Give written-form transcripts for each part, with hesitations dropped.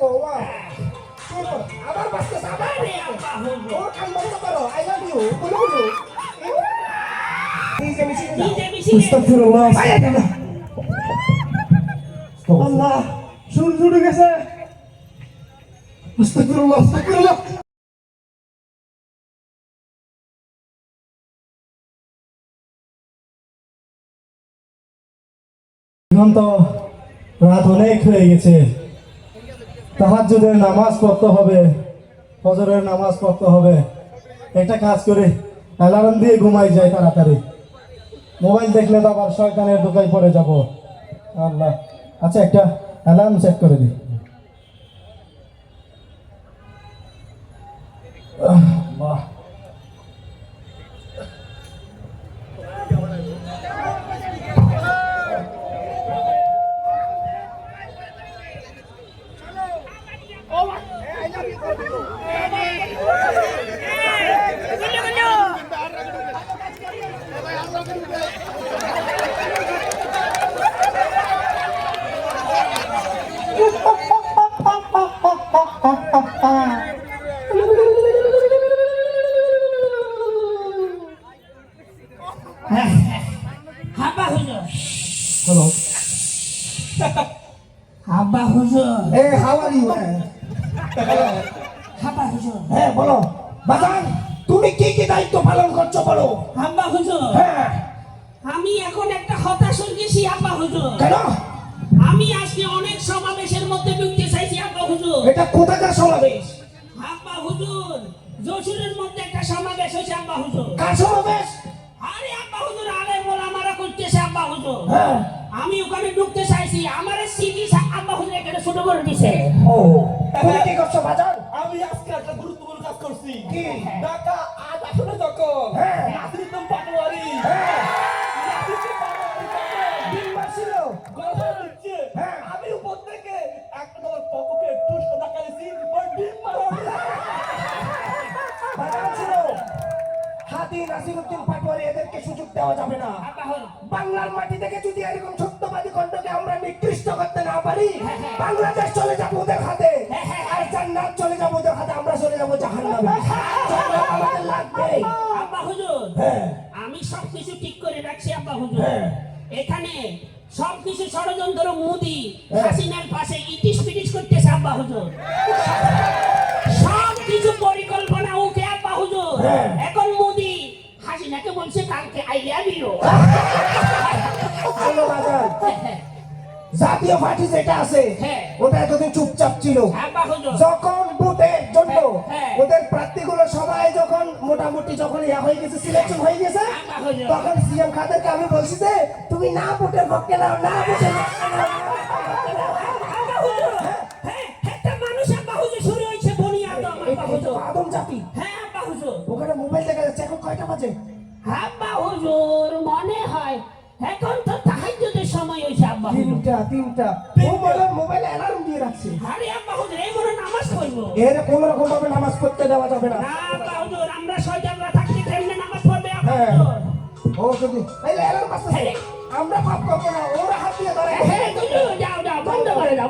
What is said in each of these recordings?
দেখো ওয়া আবার বাসতে আবার রে আব্বা হুজুর ও কান বন্ধ করো আই লাভ ইউ বলো বলো ডিজে মিছিলে আস্তাগফিরুল্লাহ আল্লাহ সূর্য উঠে গেছে আস্তাগফিরুল্লাহ আস্তাগফিরুল্লাহ এখন তো রাত অনেক হয়ে গেছে তাহাজ্জুদের নামাজ পড়তে হবে ফজরের নামাজ পড়তে হবে একটা কাজ করে অ্যালার্ম দিয়ে ঘুমাই যায় তাড়াতাড়ি মোবাইল দেখলে তো আবার শয়তানের দোকায় পড়ে যাব আল্লাহ আচ্ছা একটা অ্যালার্ম সেট করে দিই বাহ Hello. Abah Huzur. How are you? Abah Huzur. বলো বাজান তুমি কি কি দায়িত্ব পালন করছো বলো আব্বা হুজুর আমি এখন একটা হতাশ হয়ে গেছি আব্বা হুজুর কেন আমি আজকে অনেক সমাবেশের মধ্যে ঢুকতে চাইছি আব্বা হুজুর এটা কোথাকার সমাবেশ আব্বা হুজুর যশোরের মধ্যে একটা সমাবেশ হয়েছে আব্বা হুজুর কার সমাবেশ আরে আব্বা হুজুর আরে মোলামারা করতেছে আব্বা হুজুর আমি ওখানে ঢুকতে চাইছি আমার সিটি আব্বা হুজুর এখানে ছোট করে দিছে ও তুমি কি করছো বাজান আমি আজকে একটা গুরুত্বপূর্ণ কাজ করছি কি ঢাকা 8 আসনে যখন নাসিরুদ্দিন পাটোয়ারি দিনবার ছিল গল্প দিচ্ছে আমি উপর থেকে একটা তোমার পকেটে একটু সোজা করেছি ওই ডিম মারো বাজান ছিল হাতি নাসিরুদ্দিন পাটোয়ারি এদেরকে সুযোগ দেওয়া যাবে না বাংলার মাটি থেকে যদি এরকম সত্যবাদী কণ্ঠকে আমরা নিকৃষ্ট করতে না পারি বাংলাদেশ চলে যাবো ওদের হাতে আর জান্নাত চলে যাবো ওদের হাতে আমরা চলে যাবো জাহান্নামে জান্নাত আমাদের লাগবে আব্বা হুজুর আমি সবকিছু ঠিক করে রাখছি আব্বা হুজুর এখানে সবকিছু ষড়যন্ত্র মোদি হাসিনার পাশে ইটিস পিটিস করতেছে আব্বা হুজুর সবকিছু পরিকল্পনা ওকে আব্বা হুজুর এখন মোদি হাসিনাকে বলছে কালকে আই লাভ ইউ জাতীয় পার্টি যেটা আছে ওটা এতদিন চুপচাপ ছিল যখন ভোটের জন্য ওদের প্রার্থীগুলো সবাই যখন মোটামুটি যখন ইয়া হয়ে গেছে সিলেকশন হয়ে গেছে তখন সিএম খাদেরকে আমি বলছি যে তুমি না ভোটের পক্ষে নাও না ভোটের পক্ষে নাও আদম জাতি ওখানে মোবাইল দেখা যাচ্ছে এখন কয়টা বাজে আব্বা হুজুর মনে হয় এখন তো তাহাজ্জুদের সময় হইছে আব্বা হুজুর তিনটা মোবাইলে অ্যালার্ম দিয়ে রাখছে আরে আব্বা হুজুর এই মনে নামাজ পড়বো এর কোনো রকম ভাবে নামাজ পড়তে দেওয়া যাবে না না আব্বা হুজুর আমরা শয়তানরা থাকতে কেমনে নামাজ পড়বে আব্বা হুজুর ও যদি এই অ্যালার্ম বাজছে আমরা পাপ করব না ওরা হাত দিয়ে ধরে যাও যাও বন্ধ করে দাও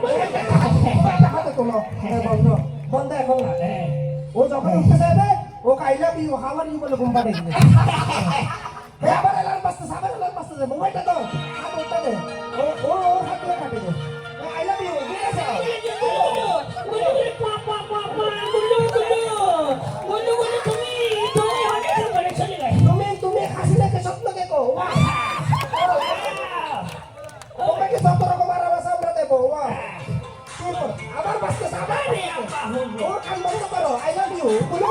হাতে তোলো বন্ধ বন্ধ এখন ও যখন উঠতে যাবে ও কাইলা বি ও হাওয়ার ইউ বলে ঘুমবা দেখবে আবার অ্যালার্ম বাজছে মোবাইলটা দাও হাত উঠতে দে ও হাত দিয়ে কাটে দে আই লাভ ইউ ঠিক আছে তুমি হাসিনাকে স্বপ্ন দেখো তোমাকে যত রকম আরামাস আমরা দেবো আবার বাঁচতে আবার ও কান বন্ধ করো আই লাভ ইউ বলো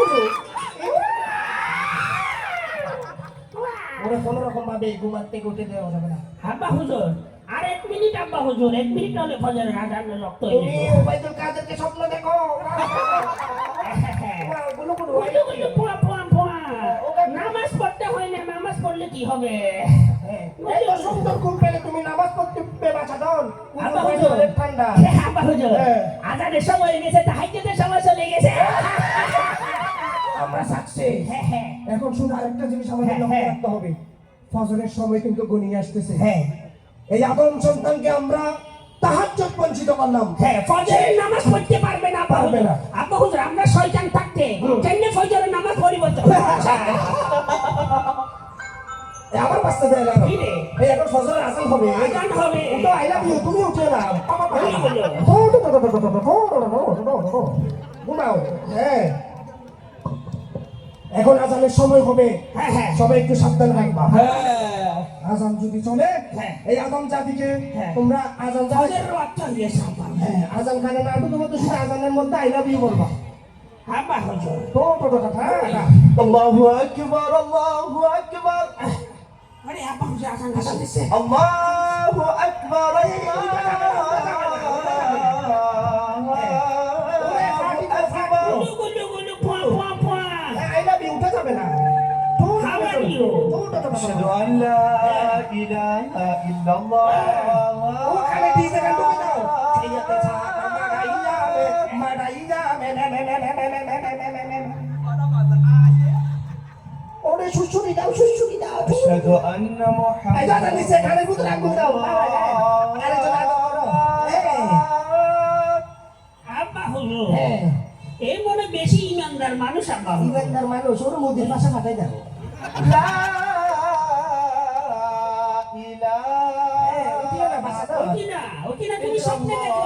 ওরা কোনো রকম ভাবে ঘুমাতে উঠে দেওয়া যাবে না আব্বা হুজুর আর 1 মিনিট আব্বা হুজুর 1 মিনিট হলে ফজরের আজান রক্ত হয়ে তুমি ওবাইদুল কাদেরকে স্বপ্ন দেখো বলো নামাজ পড়তে হয় না নামাজ পড়লে কি হবে এই তো সুন্দর ঘুম পেলে তুমি নামাজ পড়তে বাঁচা দাও আব্বা হুজুর ঠান্ডা আব্বা হুজুর আজানের সময় হয়ে গেছে তাহাজ্জুদের সময় চলে গেছে আমরা সাক্ষী এখন শুধু আরেকটা জিনিস আমাদের লক্ষ্য রাখতে হবে ফজরের সময় কিন্তু ঘনিয়ে আসতেছে এই আদম সন্তানকে আমরা তাহাজ্জুদ বঞ্চিত করলাম ফজরের নামাজ পড়তে পারবে তো আই লাভ ইউ তুমি উঠে না ঘুমাও হ্যাঁ এখন আজানের সময় হবে হ্যাঁ হ্যাঁ সবাই একটু সাবধান থাকবা হ্যাঁ আজান যদি চলে হ্যাঁ। এই আজান জাতিকে হ্যাঁ। তোমরা আজান তাদের রক্ত দিয়ে সাপা হ্যাঁ আজান খানে না তো শুধু আজানের মধ্যে আই লাভ ইউ বলবা আব্বা হুজুর তো আল্লাহু আকবার আল্লাহু আকবার আরে আব্বা হুজুর আসান আসান দিছে আল্লাহু আকবার গুলু গুলু গুলু পুয়া পুয়া পুয়া আই লাভ ইউ উঠে যাবে না How are you? أشهد أن لا إله إلا الله ওখানে ডিজে গান ঢুকে দাও সেইয়াতে ছাকা মারাইয়া ওরে সুসুরি দাও أشهد أن এই দাদা নিচে محمدا গানের ভিতরে আগুন দাও আরে চলে আগুন করো আব্বা হুজুর হ্যাঁ এই মনে বেশি ইমানদার মানুষ আব্বা হুজুর ইমানদার মানুষ ওর মুদির পাশে ফাটাই দাও لا ওকে না তুমি স্বপ্নে দেখো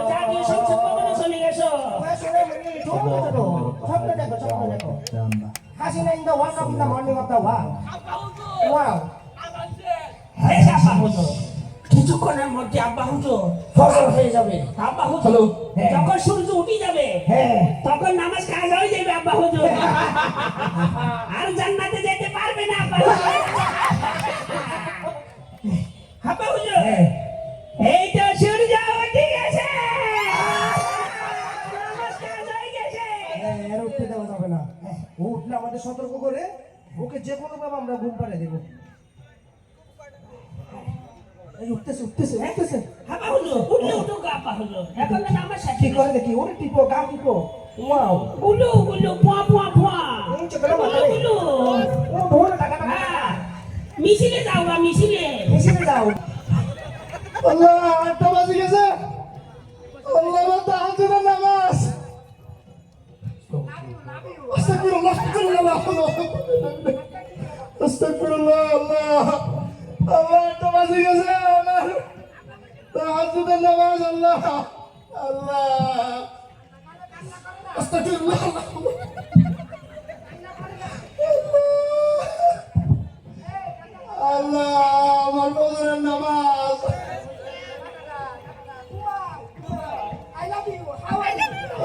জাতীয় সংসদ ভবনে চলে গেছো Hasina in the wake up in the morning of the wow. Wow. হ্যাঁ আব্বা হুজুর কিছুক্ষণের মধ্যে আব্বা হুজুর ফসল হয়ে যাবে আব্বা হুজুর হ্যালো। হ্যাঁ। যখন সূর্য উঠে যাবে হ্যাঁ তখন নামাজ কাজা হয়ে যাবে আব্বা হুজুর আর জান্নাতে যেতে পারবে না আব্বা হুজুর আব্বা হুজুর হ্যাঁ এই তো সূর্য উঠে গেছে নামাজ কাজা হয়ে গেছে এর উঠতে দেওয়া যাবে না ও উঠলে আমাদের সতর্ক করে ওকে যে কোনো ভাবে আমরা ঘুম পাড়ে দেবো এই উঠতেছে আব্বা হুজুর উঠলে উঠুক আব্বা হুজুর এখন তো নামাজ শেষ কি করে দেখি ওরে টিপো গা টিপো ওয়াও গুলু গুলু পুয়া পুয়া পুয়া এই চকলা মাথা রে গুলু ও ভোর টাকা টাকা হ্যাঁ মিছিলে যাও গা মিছিলে মিশে যাও আল্লাহ আটটা বাজে গেছে আল্লাহ তাহাজ্জুদের নামাজ আস্তাগফিরুল্লাহ আস্তাগফিরুল্লাহ আল্লাহ আল্লাহ আটটা বাজে গেছে আমার তাহাজ্জুদের নামাজ আল্লাহ আল্লাহ আস্তাগফিরুল্লাহ আল্লাহ আমার ফজরের নামাজ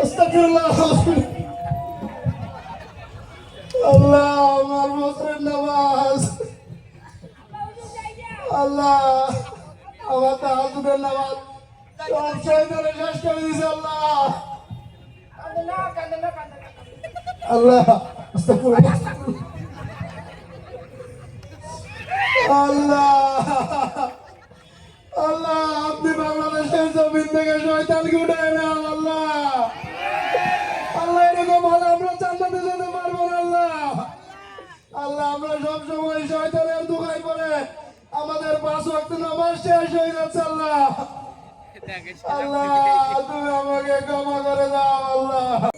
আস্তাগফিরুল্লাহ আল্লাহ আমার ফজরের নামাজ আল্লাহ আমার তাহাজ্জুদের নামাজ সব শয়তানে শেষ করে দিয়েছে আল্লাহ আল্লাহ আস্তাগফিরুল্লাহ আল্লাহ আল্লাহ আপনি বাংলাদেশের জমিন থেকে শয়তানকে উঠায় না আল্লাহ আল্লাহ এরকম হলে আমরা জান্নাতে যেতে পারবো না আল্লাহ আল্লাহ আমরা সব সময় শয়তানের দুখাই পড়ে আমাদের 5 ওয়াক্ত নামাজ শেষ হয়ে যাচ্ছে আল্লাহ আল্লাহ তুমি আমাকে ক্ষমা করে দাও আল্লাহ